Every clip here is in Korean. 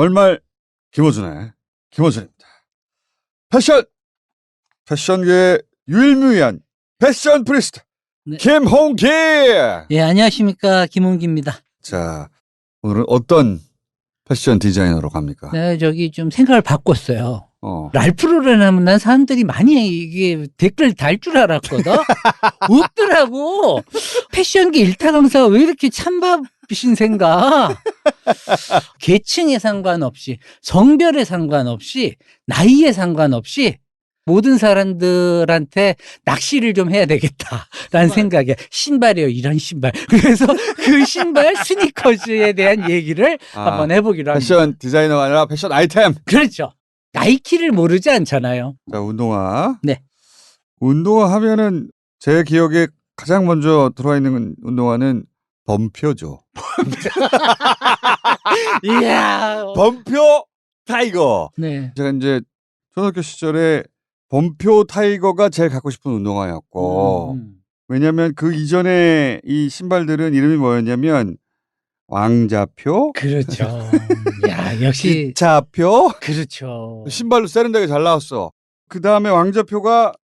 월말 김어준의 김어준입니다. 패션계의 유일무이한 패션 프리스트 네. 김홍기. 예, 안녕하십니까, 김홍기입니다. 자, 오늘은 어떤 패션 디자이너로 갑니까? 네, 저기 좀 생각을 바꿨어요. 랄프 로렌 하면 난 사람들이 많이 이게 댓글 달 줄 알았거든. 없더라고. 패션계 일타 강사가 왜 이렇게 찬밥이신 생각? 계층에 상관없이, 성별에 상관없이, 나이에 상관없이 모든 사람들한테 낚시를 좀 해야 되겠다라는 생각에 신발이요, 이런 신발. 그래서 그 신발 스니커즈에 대한 얘기를 한번 해보기로 합니다. 패션 디자이너가 아니라 패션 아이템. 그렇죠. 나이키를 모르지 않잖아요. 자, 운동화. 네. 운동화 하면은 제 기억에 가장 먼저 들어와 있는 운동화는 범표죠. 이야. 범표 타이거. 네. 제가 이제 초등학교 시절에 범표 타이거가 제일 갖고 싶은 운동화였고, 왜냐면 그 이전에 이 신발들은 이름이 뭐였냐면 왕자표, 그렇죠. 야, 역시 기차표, 그렇죠. 신발로 세련되게 잘 나왔어. 그 다음에 왕자표가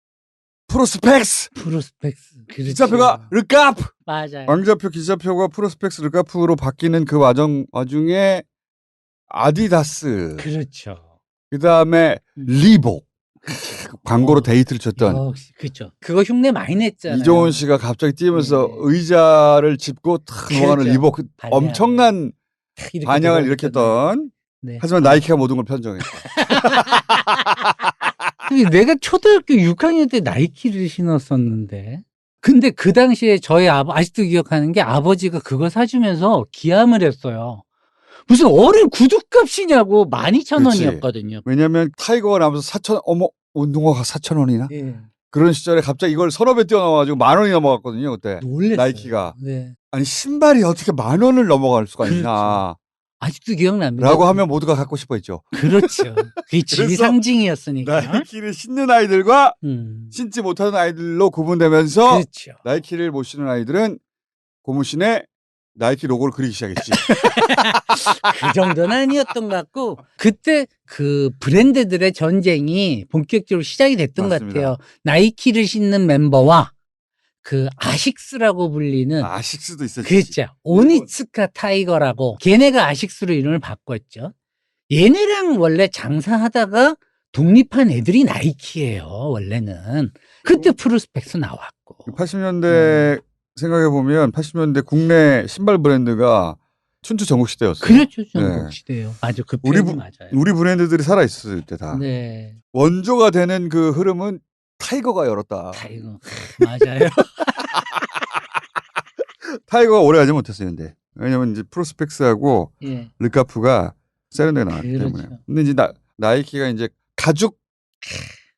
프로스펙스, 프로스펙스. 그렇죠. 기차표가 르카프. 맞아요. 왕자표, 기차표가 프로스펙스, 르카프로 바뀌는 그 와중에 아디다스. 그렇죠. 그 다음에 리복. 광고로 데이트를 쳤던. 역시, 그렇죠. 그거 흉내 많이 냈잖아요. 이종훈 씨가 갑자기 뛰면서 네. 의자를 짚고 탁 넘어가는 그렇죠. 리복. 엄청난 반향을 일으켰던. 네. 하지만 나이키가 모든 걸 편정했다. 내가 초등학교 6학년 때 나이키를 신었었는데. 근데 그 당시에 저희 아직도 기억하는 게 아버지가 그거 사주면서 기함을 했어요. 무슨 어른 구두값이냐고 12,000원이었거든요. 왜냐면 타이거가 나면서 4,000원, 어머, 운동화가 4,000원이나? 예. 그런 시절에 갑자기 이걸 서너 배 뛰어넘어가지고 10,000원이 넘어갔거든요, 그때. 놀랬어요. 나이키가. 네. 아니, 신발이 어떻게 10,000원을 넘어갈 수가 있나. 그렇죠. 아직도 기억납니다. 라고 하면 모두가 갖고 싶어 했죠. 그렇죠. 그게 질의 그래서 상징이었으니까. 나이키를 신는 아이들과 신지 못하는 아이들로 구분되면서 그렇죠. 나이키를 못 신는 아이들은 고무신에 나이키 로고를 그리기 시작했지. 그 정도는 아니었던 것 같고 그때 그 브랜드들의 전쟁이 본격적으로 시작이 됐던 맞습니다. 것 같아요. 나이키를 신는 멤버와 그 아식스라고 불리는 아식스도 있었지. 그렇죠. 오니츠카 타이거라고 걔네가 아식스로 이름을 바꿨죠. 얘네랑 원래 장사하다가 독립한 애들이 나이키예요. 원래는. 그때 프로스펙스 나왔고. 80년대 생각해보면 80년대 국내 신발 브랜드가 춘추 전국시대였어요. 그렇죠. 전국시대요. 맞아. 그 표현이 맞아요. 우리 브랜드들이 살아있을 때 다. 네. 원조가 되는 그 흐름은 타이거가 열었다. 타이거. 맞아요. 타이거가 오래 하지 못했어요. 근데. 왜냐면 이제 프로스펙스하고 예. 르카프가 세련되게 나왔기 그렇죠. 때문에. 근데 이제 나이키가 이제 가죽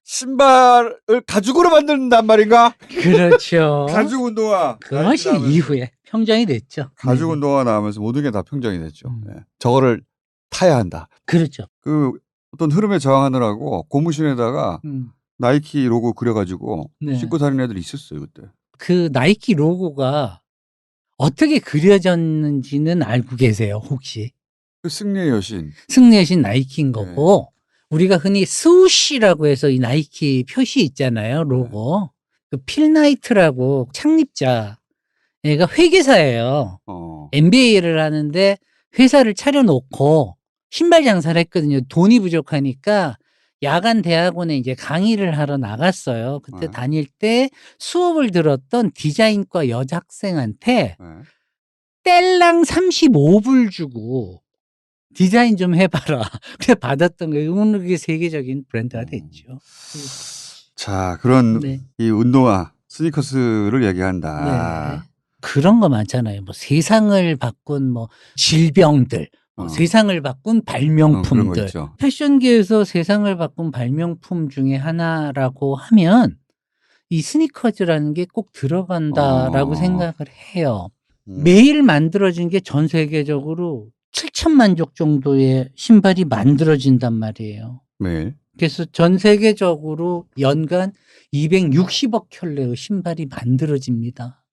신발을 가죽으로 만든단 말인가? 그렇죠. 가죽 운동화. 그것이 이후에 평정이 됐죠. 가죽 네. 운동화 나오면서 모든 게 다 평정이 됐죠. 음. 네. 저거를 타야 한다. 그렇죠. 그 어떤 흐름에 저항하느라고 고무신에다가 나이키 로고 그려가지고 네. 신고 다니는 애들이 있었어요 그때. 그 나이키 로고가 어떻게 그려졌는지는 알고 계세요, 혹시? 그 승리의 여신. 승리의 신 나이키인 거고 우리가 흔히 스우시라고 해서 이 나이키 표시 있잖아요, 로고. 그 필나이트라고 창립자 얘가 회계사예요. MBA를 하는데 회사를 차려놓고 신발 장사를 했거든요. 돈이 부족하니까 야간 대학원에 이제 강의를 하러 나갔어요. 그때 다닐 때 수업을 들었던 디자인과 여자 학생한테 뗄랑 35불 주고 디자인 좀 해봐라. 그래 받았던 거예요. 오늘 그게 세계적인 브랜드가 됐죠. 자, 그런 네. 이 운동화 스니커스를 얘기한다. 네. 그런 거 많잖아요. 뭐 세상을 바꾼 뭐 질병들, 세상을 바꾼 발명품들. 그런 거 있죠. 패션계에서 세상을 바꾼 발명품 중에 하나라고 하면 이 스니커즈라는 게 꼭 들어간다라고 생각을 해요. 매일 만들어진 게 전 세계적으로 7천만 족 정도의 신발이 만들어진단 말이에요. 매일. 그래서 전 세계적으로 연간 260억 켤레의 신발이 만들어집니다.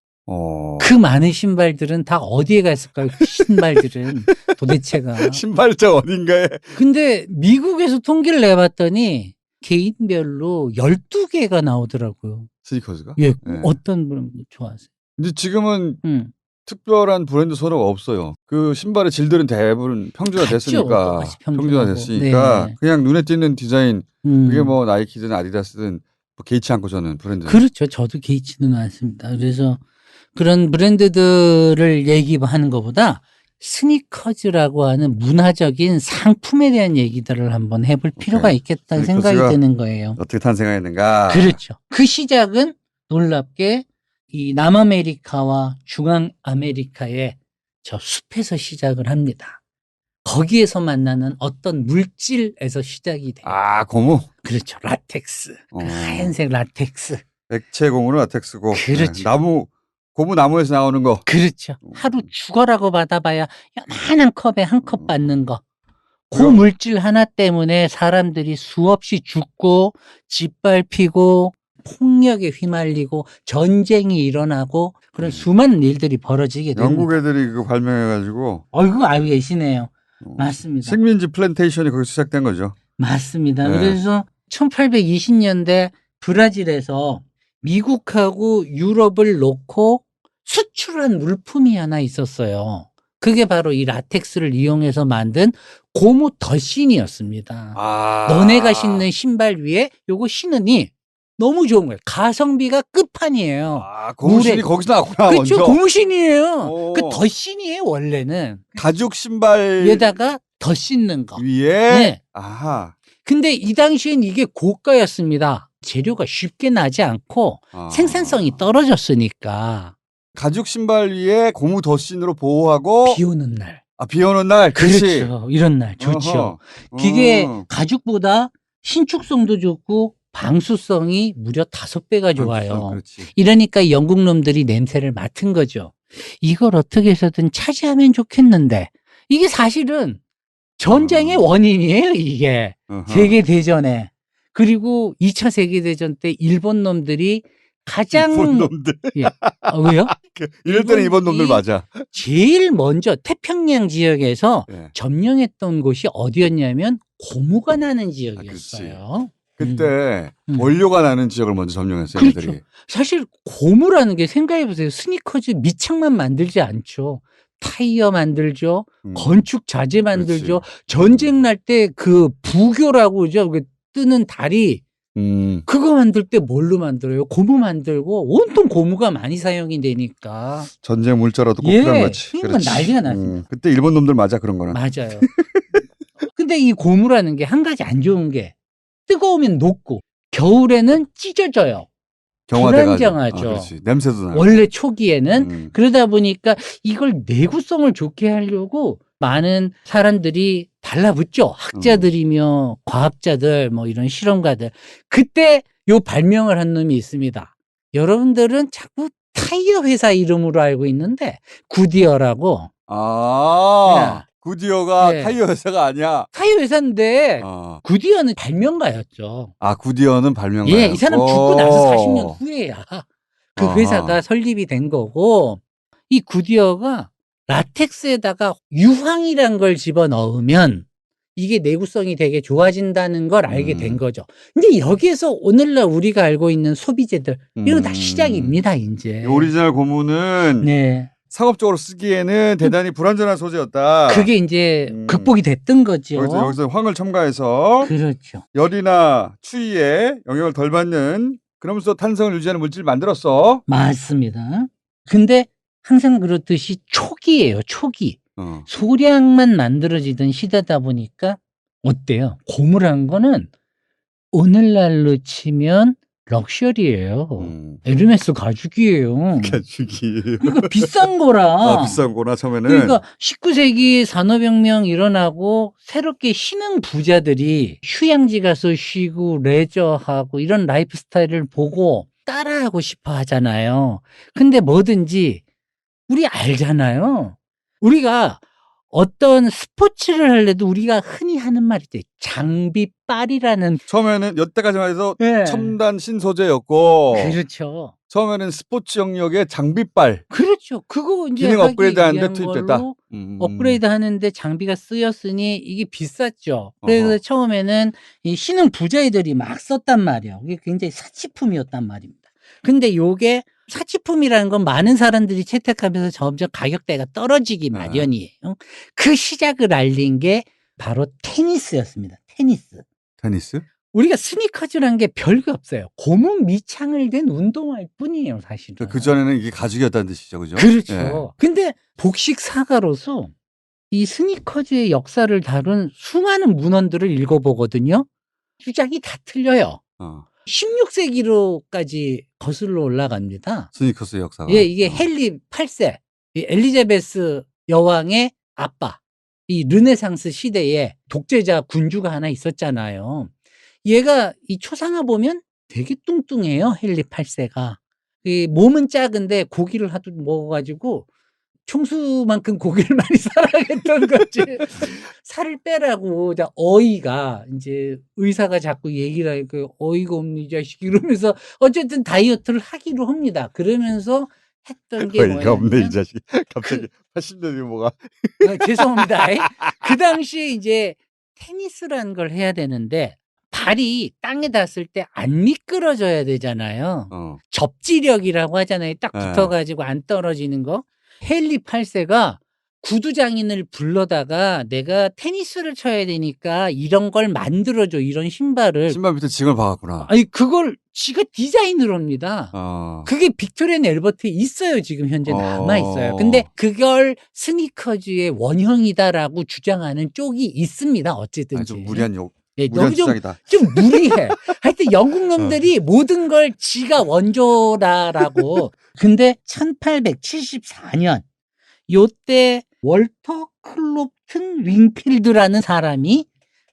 그 많은 신발들은 다 어디에 갔을까요? 그 신발들은 도대체가. 신발장 어딘가에. 근데 미국에서 통계를 내봤더니 개인별로 12개가 나오더라고요. 스니커즈가? 예, 네. 어떤 분 좋아하세요? 근데 지금은 특별한 브랜드 소로가 없어요. 그 신발의 질들은 대부분 평준화됐으니까. 똑같이 평준화고. 평준화됐으니까 네. 그냥 눈에 띄는 디자인 그게 뭐 나이키든 아디다스든 뭐 개의치 않고 저는 브랜드. 그렇죠. 저도 개의치는 않습니다. 그래서 그런 브랜드들을 얘기하는 것보다 스니커즈라고 하는 문화적인 상품에 대한 얘기들을 한번 해볼 필요가 있겠다는 생각이 드는 거예요. 어떻게 탄생했는가. 그렇죠. 그 시작은 놀랍게 이 남아메리카와 중앙아메리카의 저 숲에서 시작을 합니다. 거기에서 만나는 어떤 물질에서 시작이 돼요. 아, 고무? 그렇죠. 라텍스. 그 하얀색 라텍스. 액체 고무는 라텍스고. 그렇죠. 네. 고무 나무에서 나오는 거. 그렇죠. 하루 죽어라고 받아봐야 요만한 컵에 한 컵 받는 거. 그 물질 하나 때문에 사람들이 수없이 죽고 짓밟히고 폭력에 휘말리고 전쟁이 일어나고 그런 수많은 일들이 벌어지게 됩니다. 영국 애들이 그거 발명해가지고. 그거 알고 계시네요. 맞습니다. 식민지 플랜테이션이 거기서 시작된 거죠. 맞습니다. 네. 그래서 1820년대 브라질에서 미국하고 유럽을 놓고 수출한 물품이 하나 있었어요. 그게 바로 이 라텍스를 이용해서 만든 고무 덧신이었습니다. 너네가 신는 신발 위에 요거 신으니 너무 좋은 거예요. 가성비가 끝판이에요. 고무신이 거기서 나왔구나. 그렇죠. 먼저. 고무신이에요. 그 덧신이에요, 원래는. 가죽 신발 에다가 덧 신는 거. 위에. 네. 아하. 근데 이 당시엔 이게 고가였습니다. 재료가 쉽게 나지 않고 생산성이 떨어졌으니까. 가죽 신발 위에 고무 덧신으로 보호하고. 비 오는 날. 비 오는 날. 그렇지. 그렇죠. 이런 날 좋죠. 그게 가죽보다 신축성도 좋고 방수성이 무려 5배가 좋아요. 그렇지. 이러니까 영국 놈들이 냄새를 맡은 거죠. 이걸 어떻게 해서든 차지하면 좋겠는데 이게 사실은 전쟁의 원인이에요, 이게. 세계대전에. 그리고 2차 세계대전 때 일본 놈들이 가장. 일본 놈들. 예. 왜요? 이럴 때는 일본 놈들 맞아. 제일 먼저 태평양 지역에서 점령했던 곳이 어디였냐면 고무가 나는 지역이었어요. 그때 원료가 나는 지역을 먼저 점령했어요. 그렇죠. 애들이. 사실 고무라는 게 생각해보세요. 스니커즈 밑창만 만들지 않죠. 타이어 만들죠. 건축 자재 만들죠. 그렇지. 전쟁 날 때 그 부교라고 그죠. 그 뜨는 다리. 그거 만들 때 뭘로 만들어요? 고무 만들고 온통 고무가 많이 사용이 되니까. 전쟁 물자라도 꼭 필요한 거지. 그러니까 난리가 났습니다. 그때 일본 놈들 맞아 그런 거는. 맞아요. 근데 이 고무라는 게 한 가지 안 좋은 게 뜨거우면 녹고 겨울에는 찢어져요. 불안정하죠. 냄새도 나요. 원래 초기에는 그러다 보니까 이걸 내구성을 좋게 하려고 많은 사람들이 달라붙죠. 학자들이며 과학자들 뭐 이런 실험가들. 그때 요 발명을 한 놈이 있습니다. 여러분들은 자꾸 타이어 회사 이름으로 알고 있는데 구디어라고. 구디어가 타이어 회사가 아니야. 타이어 회사인데 구디어는 발명가였죠. 구디어는 발명가였고. 이 사람 죽고 나서 40년 후에야 그 회사가 설립이 된 거고 이 구디어가 라텍스에다가 유황이란 걸 집어넣으면 이게 내구성이 되게 좋아진다는 걸 알게 된 거죠. 근데 여기에서 오늘날 우리가 알고 있는 소비재들 이거 다 시작입니다. 이제. 오리지널 고무는 상업적으로 쓰기에는 대단히 불완전한 소재였다. 그게 이제 극복이 됐던 거죠. 여기서 황을 첨가해서 그렇죠. 열이나 추위에 영향을 덜 받는 그러면서 탄성을 유지하는 물질을 만들었어. 맞습니다. 근데 항상 그렇듯이 초기예요. 초기. 소량만 만들어지던 시대다 보니까 어때요? 고무라는 거는 오늘날로 치면 럭셔리예요. 에르메스 가죽이에요. 그러니까 비싼 거라. 비싼 거나 처음에는. 그러니까 19세기 산업혁명 일어나고 새롭게 신흥 부자들이 휴양지 가서 쉬고 레저하고 이런 라이프 스타일을 보고 따라하고 싶어 하잖아요. 근데 뭐든지 우리 알잖아요. 우리가 어떤 스포츠를 하려도 우리가 흔히 하는 말이 있죠. 장비빨이라는. 처음에는 여태까지만 해도 첨단 신소재였고. 그렇죠. 처음에는 스포츠 영역의 장비빨 그렇죠. 그거 이제 기능 하기 업그레이드 하는데 위한 투입됐다. 걸로 업그레이드 하는데 장비가 쓰였으니 이게 비쌌죠. 그래서 어허. 처음에는 이 신흥 부자애들이 막 썼단 말이에요. 이게 굉장히 사치품이었단 말입니다. 근데 요게 사치품이라는 건 많은 사람들이 채택하면서 점점 가격대가 떨어지기 네. 마련이에요. 그 시작을 알린 게 바로 테니스였습니다. 테니스? 우리가 스니커즈라는 게 별게 없어요. 고무 밑창을 댄 운동화일 뿐이에요, 사실은. 그 전에는 이게 가죽이었다는 뜻이죠, 그죠? 그렇죠. 예. 근데 복식 사가로서 이 스니커즈의 역사를 다룬 수많은 문헌들을 읽어보거든요. 주장이 다 틀려요. 16세기로까지 거슬러 올라갑니다. 스니커스 역사가. 예, 이게 헨리 8세, 이 엘리자베스 여왕의 아빠, 이 르네상스 시대에 독재자 군주가 하나 있었잖아요. 얘가 이 초상화 보면 되게 뚱뚱해요, 헨리 8세가. 이 몸은 작은데 고기를 하도 먹어가지고 총수만큼 고기를 많이 사랑했던 거지. 살을 빼라고 어이가 이제 의사가 자꾸 얘기를 하니까 어이가 없는 이 자식 이러면서 어쨌든 다이어트를 하기로 합니다. 그러면서 했던 게 어이가 없네 이 뭐냐면 자식. 갑자기 80년대 뭐가. 죄송합니다. 그 당시에 이제 테니스라는 걸 해야 되는데 발이 땅에 닿았을 때 안 미끄러져야 되잖아요. 접지력이라고 하잖아요. 딱 붙어가지고 안 떨어지는 거. 헨리 8세가 구두장인을 불러다가 내가 테니스를 쳐야 되니까 이런 걸 만들어줘. 이런 신발을. 신발 밑에 징을 박았구나. 아니 그걸 지가 디자인을 합니다. 그게 빅토리아 앨버트에 있어요. 지금 현재 남아있어요. 근데 그걸 스니커즈의 원형이다라고 주장하는 쪽이 있습니다. 어쨌든지. 좀 무리한 예, 무리한 너무 주장이다. 좀 무리해. 하여튼 영국 놈들이 모든 걸 지가 원조라라고. 근데 1874년 요때 월터 클롭튼 윙필드라는 사람이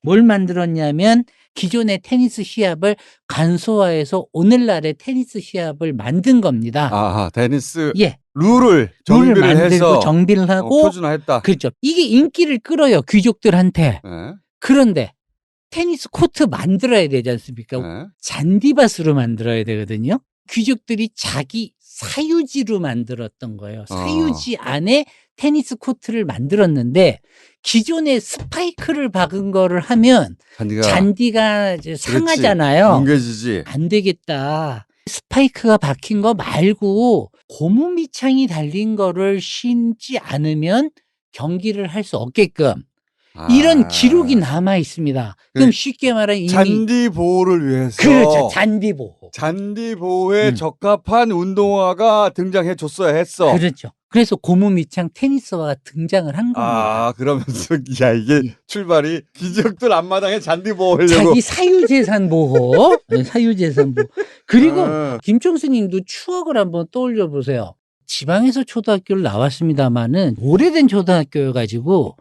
뭘 만들었냐면 기존의 테니스 시합을 간소화해서 오늘날의 테니스 시합을 만든 겁니다. 아하, 테니스 예. 룰을 정비를 만들고 해서 정비를 하고 표준화했다. 그렇죠. 이게 인기를 끌어요. 귀족들한테. 네. 그런데 테니스 코트 만들어야 되지 않습니까? 네. 잔디밭으로 만들어야 되거든요. 귀족들이 자기 사유지로 만들었던 거예요. 사유지 안에 테니스 코트를 만들었는데 기존에 스파이크를 박은 거를 하면 잔디가 이제 상하잖아요. 뭉개지지. 안 되겠다. 스파이크가 박힌 거 말고 고무 밑창이 달린 거를 신지 않으면 경기를 할 수 없게끔 이런 기록이 남아 있습니다. 그럼 쉽게 말하면 이미 잔디 보호를 위해서 그렇죠. 잔디 보호. 잔디 보호에 적합한 운동화가 등장해 줬어야 했어. 그렇죠. 그래서 고무 밑창 테니스화가 등장을 한 겁니다. 그러면서 야 이게 출발이 귀족들 앞마당에 잔디 보호하려고 자기 사유재산 보호. 사유재산 보호. 그리고 김총수님도 추억을 한번 떠올려 보세요. 지방에서 초등학교를 나왔습니다마는 오래된 초등학교여가지고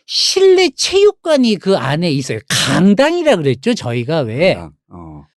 실내 체육관이 그 안에 있어요. 강당이라 그랬죠. 저희가 왜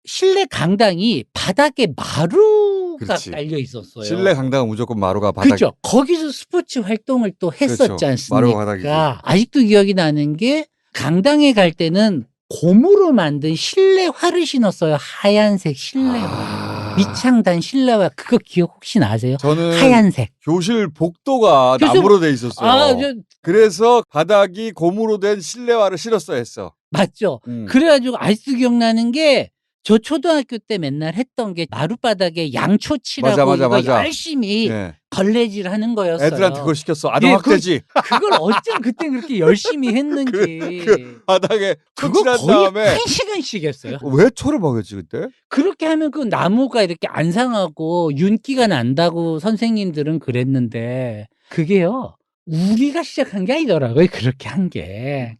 실내 강당이 바닥에 마루가 깔려 있었어요. 실내 강당은 무조건 마루가 바닥. 그렇죠. 거기서 스포츠 활동을 또 했었지 그렇죠. 않습니까? 마루가 바닥이지. 아직도 기억이 나는 게 강당에 갈 때는 고무로 만든 실내화를 신었어요. 하얀색 실내화. 밑창단 실내화. 그거 기억 혹시 나세요? 저는 하얀색. 교실 복도가 나무로 돼 있었어요. 그래서 바닥이 고무로 된 실내화를 실었어야 했어. 맞죠. 그래가지고 아직도 기억나는 게 저 초등학교 때 맨날 했던 게 마룻바닥에 양초 칠하고 이거 열심히 걸레질 하는 거였어요. 애들한테 그걸 시켰어. 아동 학대지. 그걸 어쩜 그때 그렇게 열심히 했는지. 그 바닥에 그거 칠한 거의 다음에 1시간씩 했어요. 왜 초를 먹였지 그때? 그렇게 하면 그 나무가 이렇게 안 상하고 윤기가 난다고 선생님들은 그랬는데 그게요. 우리가 시작한 게 아니더라고요. 그렇게 한 게.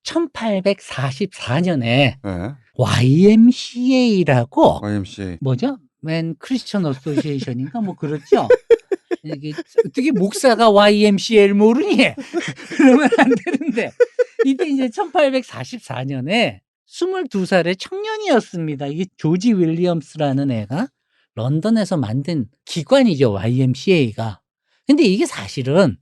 1844년에 YMCA라고 뭐죠? 맨 크리스천 어소시에이션인가 뭐 그렇죠. 이게 어떻게 목사가 YMCA를 모르니? 그러면 안 되는데 이때 이제 1844년에 22살의 청년이었습니다. 이게 조지 윌리엄스라는 애가 런던에서 만든 기관이죠. YMCA가. 근데 이게 사실은